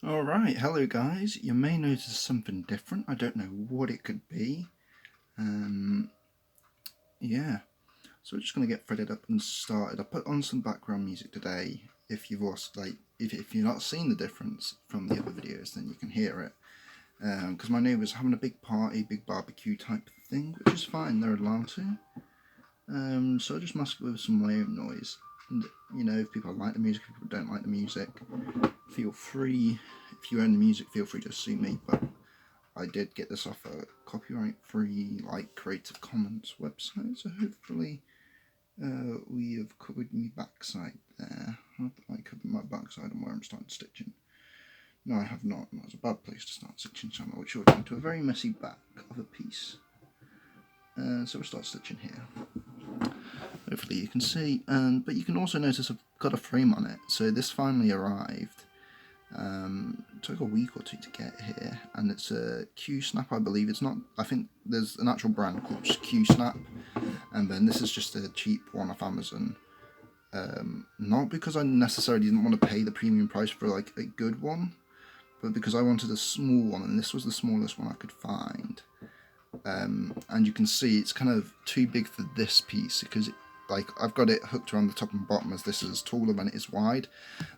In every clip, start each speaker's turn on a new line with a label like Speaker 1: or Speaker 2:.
Speaker 1: Alright, hello guys. You may notice something different. I don't know what it could be. Yeah. So we're just going to get threaded up and started. I put on some background music today. If you've also, if you've not seen the difference from the other videos, then you can hear it. Because my neighbour's having a big party, big barbecue type thing, which is fine, they're allowed to. So I just mask it with some of my own noise. And, you know, if people like the music, if people don't like the music, feel free, if you own the music, feel free to sue me, but I did get this off a copyright-free, Creative Commons website, so hopefully we have covered my backside there. I covered my backside and where I'm starting stitching. No, I have not, and that's a bad place to start stitching, so I'm which will turn to a very messy back of a piece. So we'll start stitching here. Hopefully you can see, but you can also notice I've got a frame on it, so this finally arrived. Took a week or two to get here, and it's a Q-Snap, I believe. It's not, I think there's an actual brand called Q-Snap, and then this is just a cheap one off Amazon. Not because I necessarily didn't want to pay the premium price for like a good one, but because I wanted a small one, and this was the smallest one I could find. And you can see it's kind of too big for this piece, because I've got it hooked around the top and bottom as this is taller than it is wide,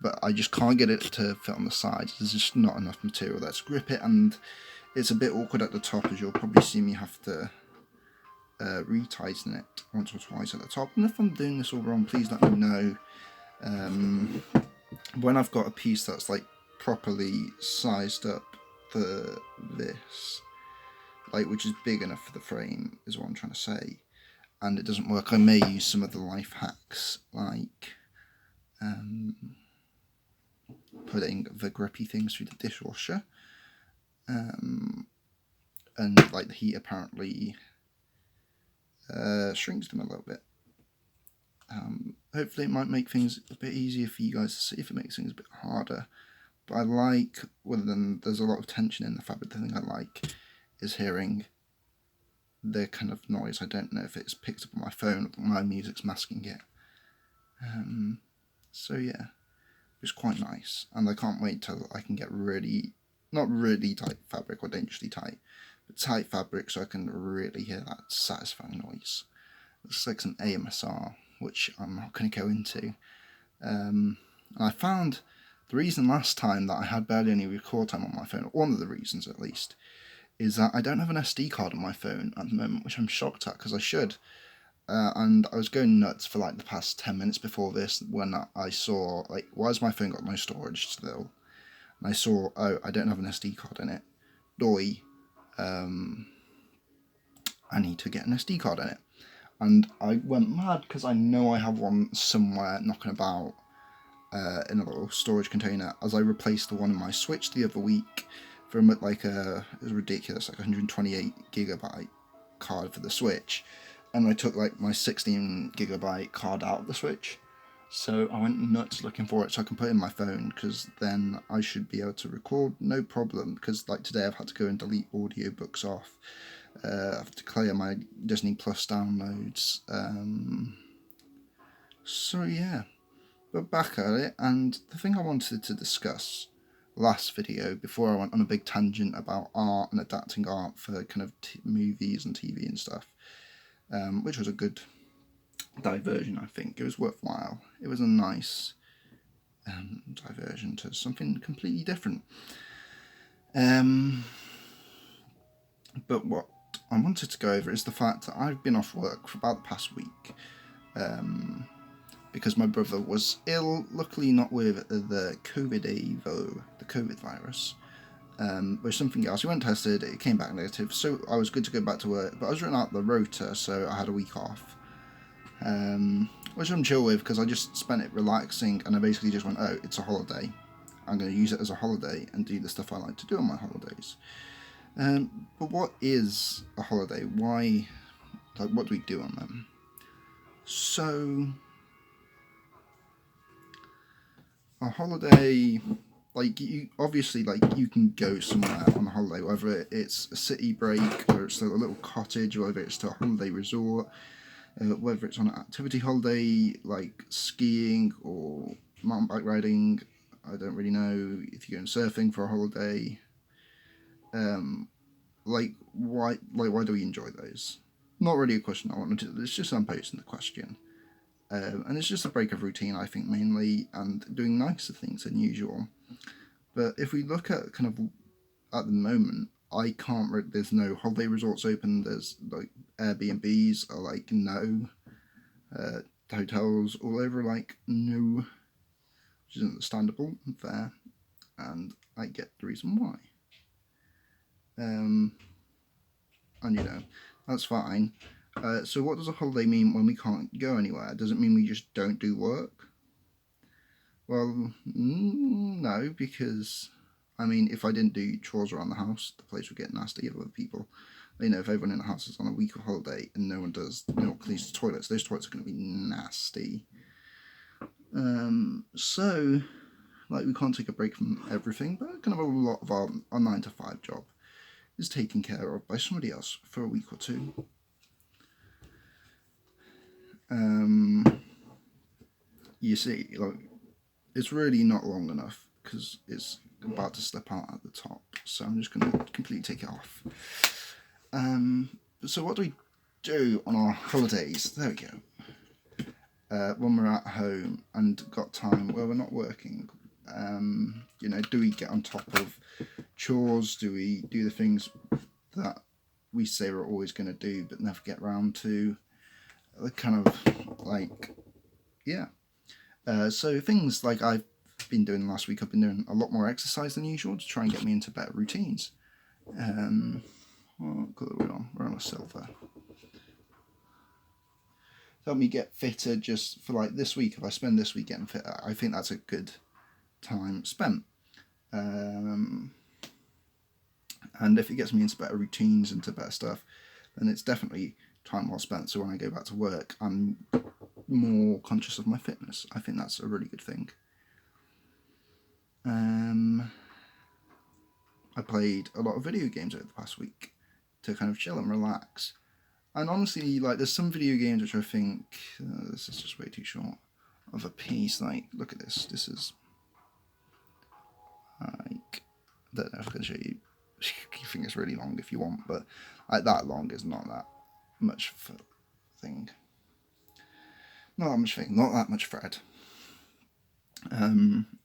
Speaker 1: but I just can't get it to fit on the sides. There's just not enough material there to grip it, and it's a bit awkward at the top, as you'll probably see me have to retighten it once or twice at the top. And if I'm doing this all wrong, please let me know. When I've got a piece that's like properly sized up for this, which is big enough for the frame, is what I'm trying to say, and it doesn't work, I may use some of the life hacks, like putting the grippy things through the dishwasher, and the heat apparently shrinks them a little bit. Hopefully it might make things a bit easier for you guys to see if it makes things a bit harder. But I like, other than there's a lot of tension in the fabric, the thing I like is hearing the kind of noise. I don't know if it's picked up on my phone or my music's masking it. So yeah, it's quite nice, and I can't wait till I can get really, not really tight fabric or dangerously tight, but tight fabric so I can really hear that satisfying noise. It's like some AMSR, which I'm not going to go into. And I found the reason last time that I had barely any record time on my phone, or one of the reasons at least, is that I don't have an SD card on my phone at the moment, which I'm shocked at, because I should. And I was going nuts for like the past 10 minutes before this when I saw, why has my phone got no storage still? And I saw, oh, I don't have an SD card in it. Doi. I need to get an SD card in it. And I went mad because I know I have one somewhere knocking about in a little storage container, as I replaced the one in my Switch the other week for it was ridiculous, 128 gigabyte card for the Switch, and I took my 16 gigabyte card out of the Switch, so I went nuts looking for it so I can put it in my phone, because then I should be able to record no problem, because today I've had to go and delete audiobooks off. I have to clear my Disney Plus downloads, so yeah. But back at it, and the thing I wanted to discuss last video, before I went on a big tangent about art and adapting art for kind of movies and TV and stuff, which was a good diversion, I think. It was worthwhile. It was a nice diversion to something completely different. But what I wanted to go over is the fact that I've been off work for about the past week. Because my brother was ill, luckily not with the COVID virus, but something else. He went tested, it came back negative, so I was good to go back to work, but I was written out the rota, so I had a week off, which I'm chill with, because I just spent it relaxing, and I basically just went, oh, it's a holiday, I'm going to use it as a holiday and do the stuff I like to do on my holidays. But what is a holiday? Why, what do we do on them? So a holiday, you obviously, you can go somewhere on a holiday, whether it's a city break, or it's a little cottage, or whether it's to a holiday resort, whether it's on an activity holiday like skiing or mountain bike riding, I don't really know if you're going surfing for a holiday. Why do we enjoy those? Not really a question I wanted to. It's just I'm posing the question. And it's just a break of routine, I think, mainly, and doing nicer things than usual. But if we look at kind of at the moment, I can't. There's no holiday resorts open. There's like Airbnbs are like no. Hotels all over like no, which is understandable and fair, and I get the reason why. And that's fine. So what does a holiday mean when we can't go anywhere? Does it mean we just don't do work? Well, no, because I mean, if I didn't do chores around the house, the place would get nasty with other people. If everyone in the house is on a week of holiday and no one cleans the toilets, those toilets are going to be nasty. So, we can't take a break from everything, but kind of a lot of our 9 to 5 job is taken care of by somebody else for a week or two. You see, it's really not long enough because it's about to slip out at the top, so I'm just going to completely take it off. So what do we do on our holidays? There we go. When we're at home and got time where we're not working, do we get on top of chores? Do we do the things that we say we're always going to do but never get around to? So things like I've been doing last week, I've been doing a lot more exercise than usual to try and get me into better routines. What colour are we on? We're on a silver. Help me get fitter just for this week. If I spend this week getting fitter, I think that's a good time spent. And if it gets me into better routines, into better stuff, then it's definitely time well spent. So when I go back to work, I'm more conscious of my fitness. I think that's a really good thing. I played a lot of video games over the past week to kind of chill and relax. And honestly, there's some video games which I think this is just way too short of a piece. Look at this. This is I don't know if I can show you. You think it's really long if you want, but that long is not that much thing. Not that much thing. Not that much thread.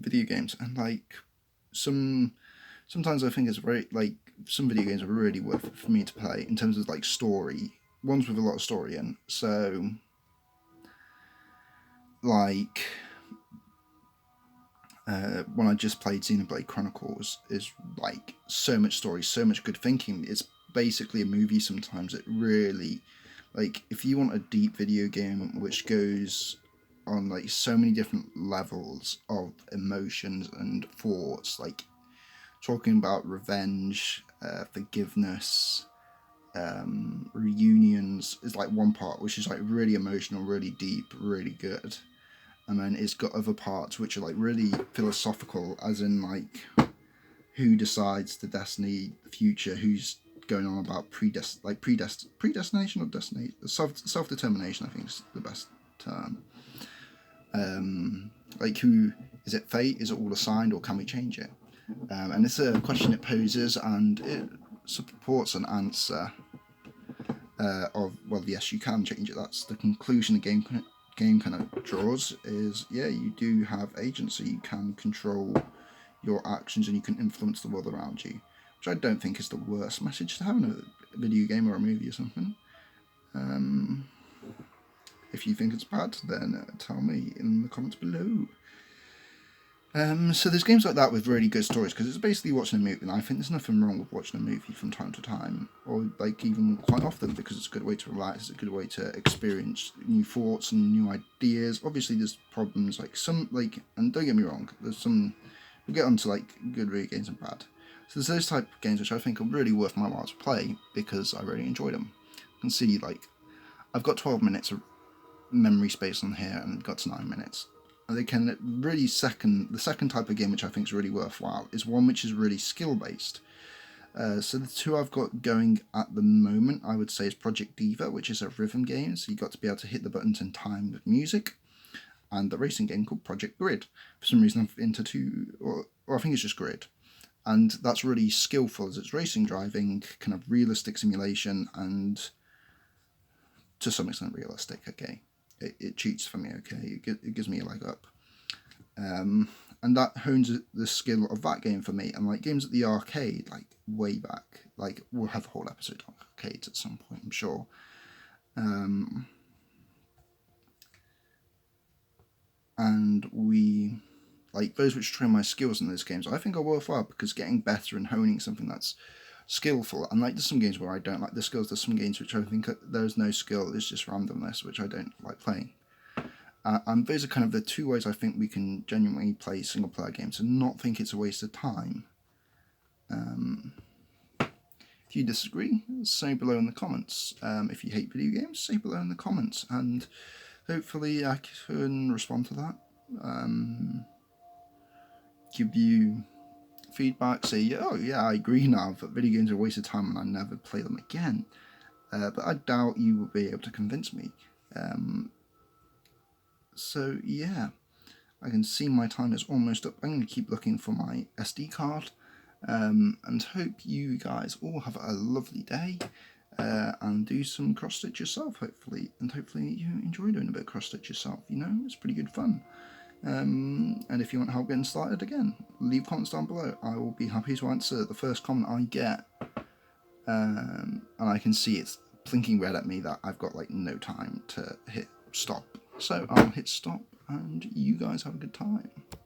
Speaker 1: Video games and sometimes I think it's very some video games are really worth it for me to play in terms of story. Ones with a lot of story in. So when I just played Xenoblade Chronicles is so much story, so much good thinking. It's basically a movie sometimes. It really if you want a deep video game which goes on so many different levels of emotions and thoughts, talking about revenge, forgiveness, reunions is one part which is really emotional, really deep, really good, and then it's got other parts which are really philosophical, as in who decides the destiny, the future, who's going on about predestination or destiny, self-determination, I think is the best term. Who is it? Fate? Is it all assigned, or can we change it? And it's a question it poses, and it supports an answer of, well, yes, you can change it. That's the conclusion the game kind of draws, is, yeah, you do have agency. You can control your actions and you can influence the world around you, which I don't think is the worst message to have in a video game or a movie or something. If you think it's bad, then tell me in the comments below. So there's games like that with really good stories, because it's basically watching a movie, and I think there's nothing wrong with watching a movie from time to time, or even quite often, because it's a good way to relax, it's a good way to experience new thoughts and new ideas. Obviously there's problems, and don't get me wrong, we'll get onto good video games and bad. So there's those type of games which I think are really worth my while to play, because I really enjoy them. You can see, I've got 12 minutes of memory space on here, and got to 9 minutes. And they can really the second type of game which I think is really worthwhile is one which is really skill based. So the two I've got going at the moment, I would say, is Project Diva, which is a rhythm game, so you've got to be able to hit the buttons in time with music, and the racing game called Project Grid. For some reason I'm into two, or I think it's just Grid. And that's really skillful as it's racing driving, kind of realistic simulation, and to some extent realistic, okay. It cheats for me, okay. It gives me a leg up. And that hones the skill of that game for me. And like games at the arcade, like way back, like we'll have a whole episode on arcades at some point, I'm sure. And we, like those which train my skills in those games, I think are worthwhile, because getting better and honing something that's skillful, and like there's some games where I don't like the skills, there's some games which I think there's no skill, it's just randomness, which I don't like playing. And those are kind of the two ways I think we can genuinely play single player games and not think it's a waste of time. If you disagree, say below in the comments. If you hate video games, say below in the comments, and hopefully I can respond to that. Give you feedback, say, oh yeah, I agree now that video games are a waste of time and I never play them again. But I doubt you will be able to convince me. So yeah, I can see my time is almost up. I'm going to keep looking for my SD card, and hope you guys all have a lovely day, and do some cross stitch yourself, hopefully, and hopefully you enjoy doing a bit of cross stitch yourself. You know, it's pretty good fun. And if you want help getting started, again, leave comments down below. I will be happy to answer the first comment I get. And I can see it's blinking red at me that I've got like no time to hit stop. So I'll hit stop, and you guys have a good time.